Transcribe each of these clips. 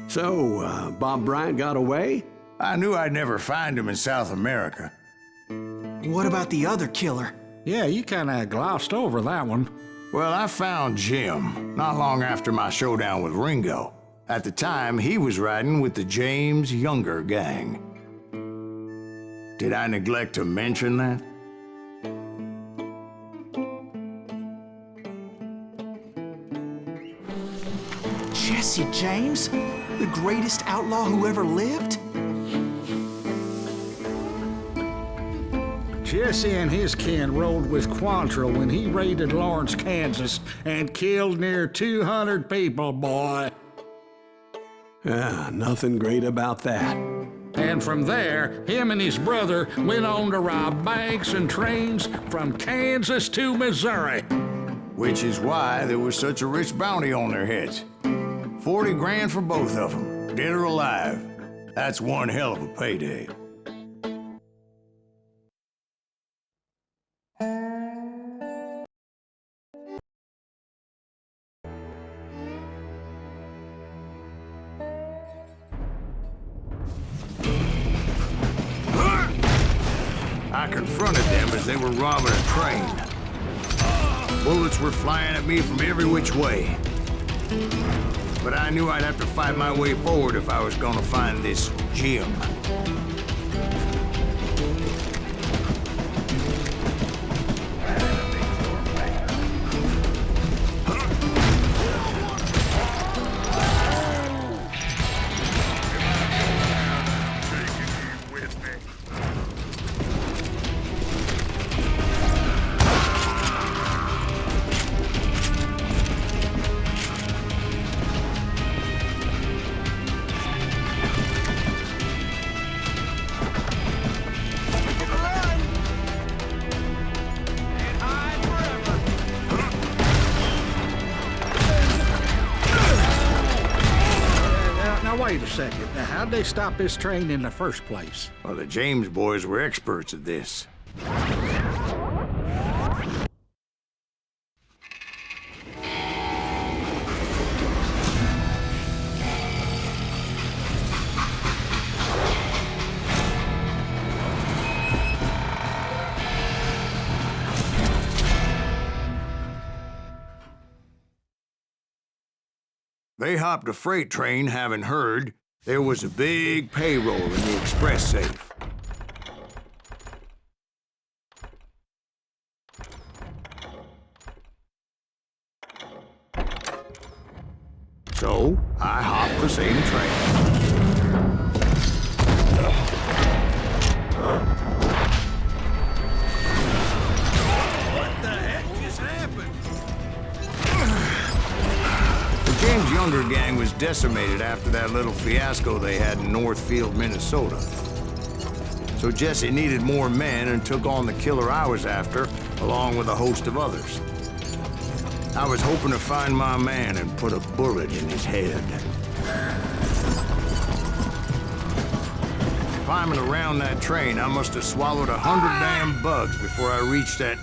So, Bob Bryant got away? I knew I'd never find him in South America. What about the other killer? Yeah, you kinda glossed over that one. Well, I found Jim not long after my showdown with Ringo. At the time, he was riding with the James Younger gang. Did I neglect to mention that? Jesse James? The greatest outlaw who ever lived? Jesse and his kin rode with Quantrill when he raided Lawrence, Kansas, and killed near 200 people, boy. Ah, nothing great about that. And from there, him and his brother went on to rob banks and trains from Kansas to Missouri. Which is why there was such a rich bounty on their heads. 40 grand for both of them, dead or alive. That's one hell of a payday. I confronted them as they were robbing a train. Bullets were flying at me from every which way. But I knew I'd have to fight my way forward if I was gonna find this Jim. Now, wait a second. Now, how'd they stop this train in the first place? Well, the James boys were experts at this. They hopped a freight train, having heard there was a big payroll in the express safe. So, I hopped the same train. The James Younger gang was decimated after that little fiasco they had in Northfield, Minnesota. So Jesse needed more men and took on the killer I was after, along with a host of others. I was hoping to find my man and put a bullet in his head. Climbing around that train, I must have swallowed 100 damn bugs before I reached that...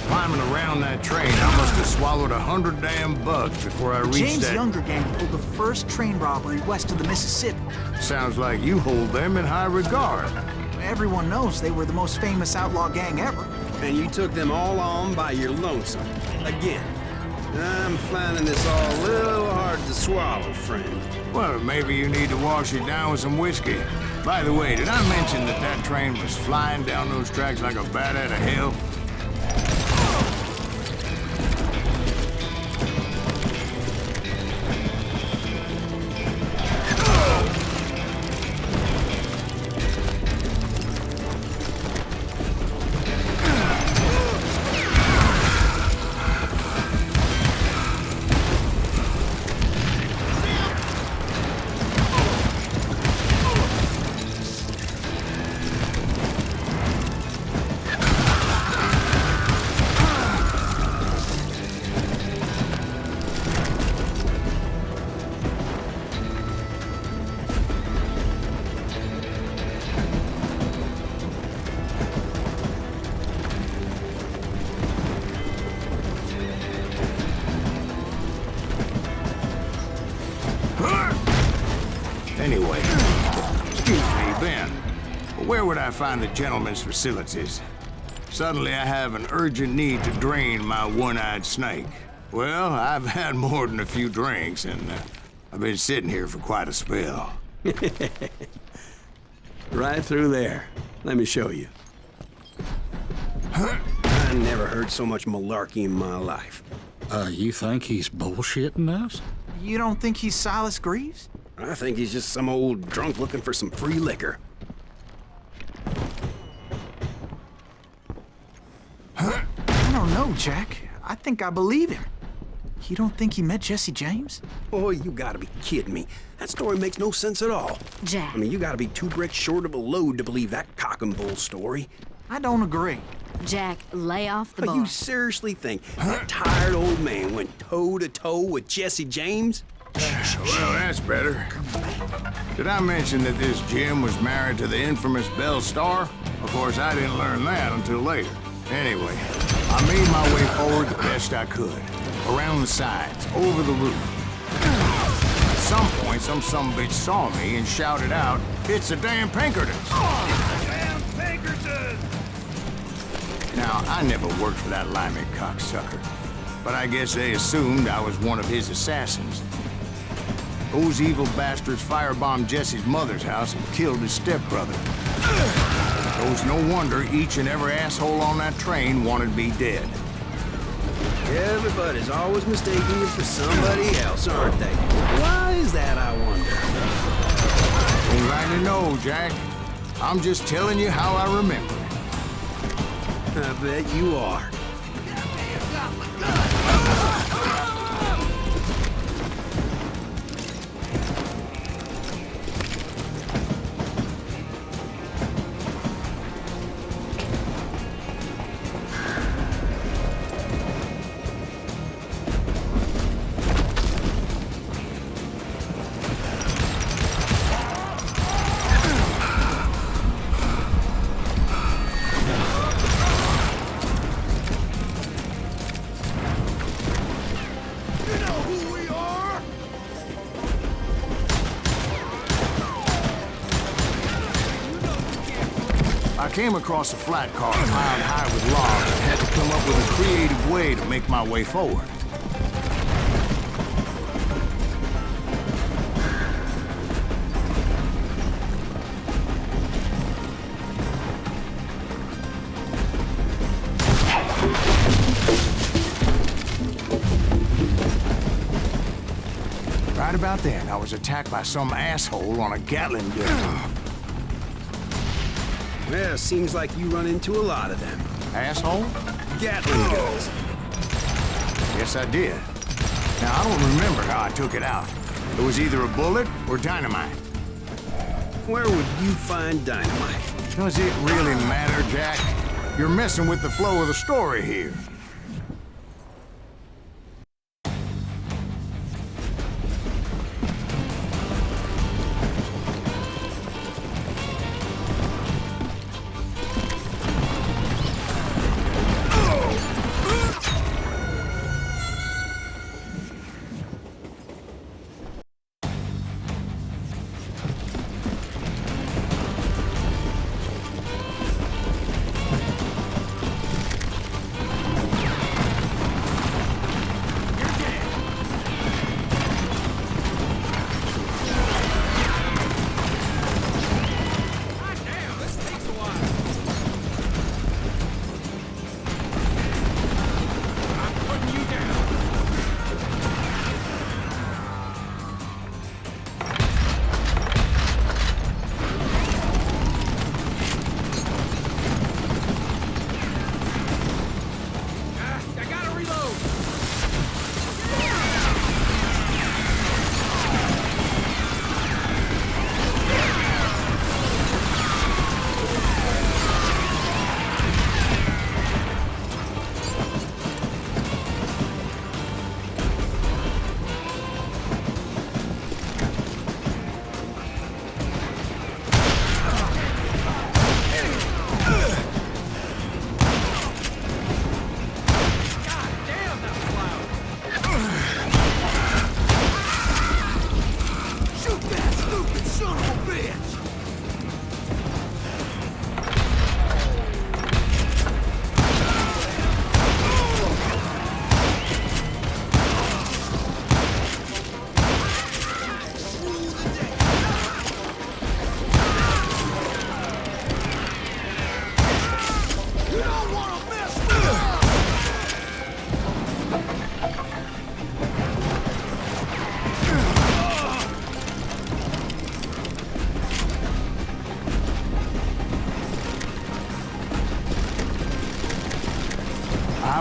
Climbing around that train, I must have swallowed 100 damn bugs before I reached James that... Younger gang pulled the first train robbery west of the Mississippi. Sounds like you hold them in high regard. Everyone knows they were the most famous outlaw gang ever. And you took them all on by your lonesome. Again. I'm finding this all a little hard to swallow, friend. Well, maybe you need to wash it down with some whiskey. By the way, did I mention that that train was flying down those tracks like a bat out of hell? Where would I find the gentleman's facilities? Suddenly I have an urgent need to drain my one-eyed snake. Well, I've had more than a few drinks, and I've been sitting here for quite a spell. Right through there. Let me show you. I never heard so much malarkey in my life. You think he's bullshitting us? You don't think he's Silas Greaves? I think he's just some old drunk looking for some free liquor. I don't know, Jack. I think I believe him. You don't think he met Jesse James? Oh, you gotta be kidding me. That story makes no sense at all. Jack. I mean, you gotta be 2 bricks short of a load to believe that cock and bull story. I don't agree. Jack, lay off the But bar. you seriously think that tired old man went toe-to-toe with Jesse James? Well, that's better. Did I mention that this Jim was married to the infamous Belle Starr? Of course, I didn't learn that until later. Anyway, I made my way forward the best I could. Around the sides, over the roof. At some point, some sumbitch saw me and shouted out, "It's the damn Pinkertons!" Damn Pinkertons! Now, I never worked for that limey cocksucker, but I guess they assumed I was one of his assassins. Those evil bastards firebombed Jesse's mother's house and killed his stepbrother. So it's no wonder each and every asshole on that train wanted me dead. Everybody's always mistaking you for somebody else, aren't they? Why is that, I wonder? Don't rightly know, Jack. I'm just telling you how I remember it. I bet you are. I came across a flat car piled high with logs and had to come up with a creative way to make my way forward. Right about then, I was attacked by some asshole on a Gatling gun. Well, seems like you run into a lot of them. Asshole? Gatling guns. Yes, I did. Now, I don't remember how I took it out. It was either a bullet or dynamite. Where would you find dynamite? Does it really matter, Jack? You're messing with the flow of the story here.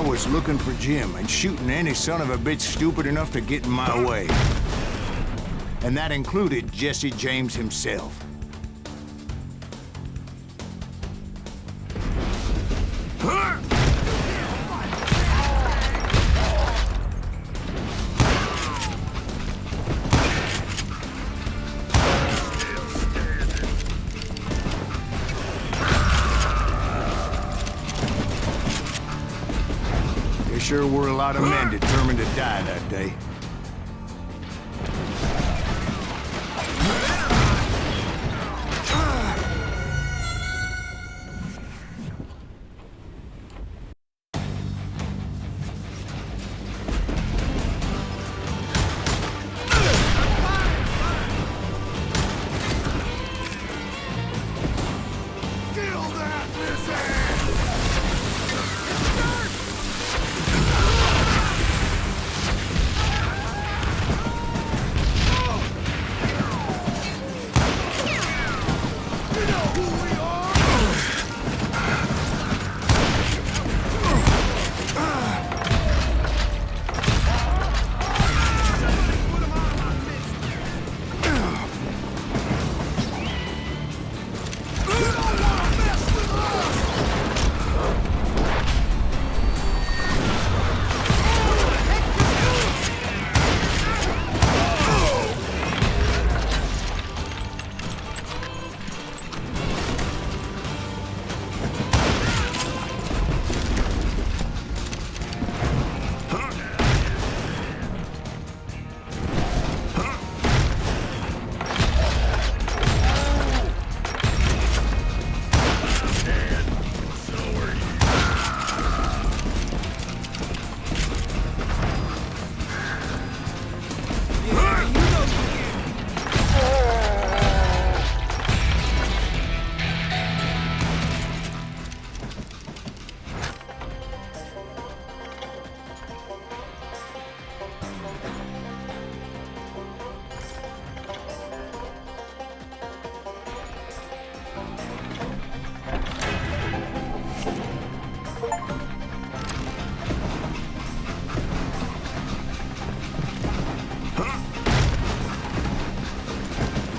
I was looking for Jim and shooting any son of a bitch stupid enough to get in my way. And that included Jesse James himself. There sure were a lot of men determined to die that day.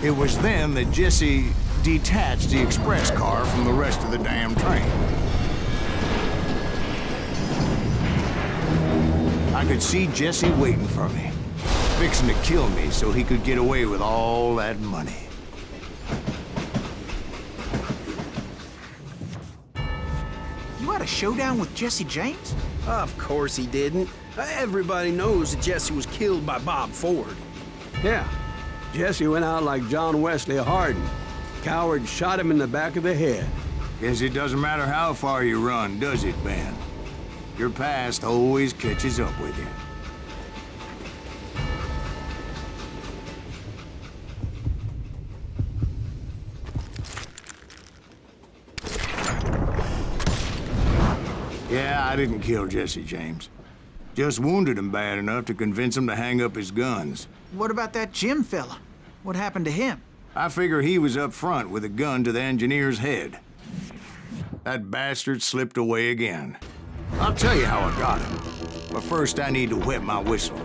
It was then that Jesse detached the express car from the rest of the damn train. I could see Jesse waiting for me, fixing to kill me so he could get away with all that money. You had a showdown with Jesse James? Of course he didn't. Everybody knows that Jesse was killed by Bob Ford. Yeah. Jesse went out like John Wesley Hardin. Coward shot him in the back of the head. Guess it doesn't matter how far you run, does it, Ben? Your past always catches up with you. Yeah, I didn't kill Jesse James. Just wounded him bad enough to convince him to hang up his guns. What about that Jim fella? What happened to him? I figure he was up front with a gun to the engineer's head. That bastard slipped away again. I'll tell you how I got him. But first I need to wet my whistle.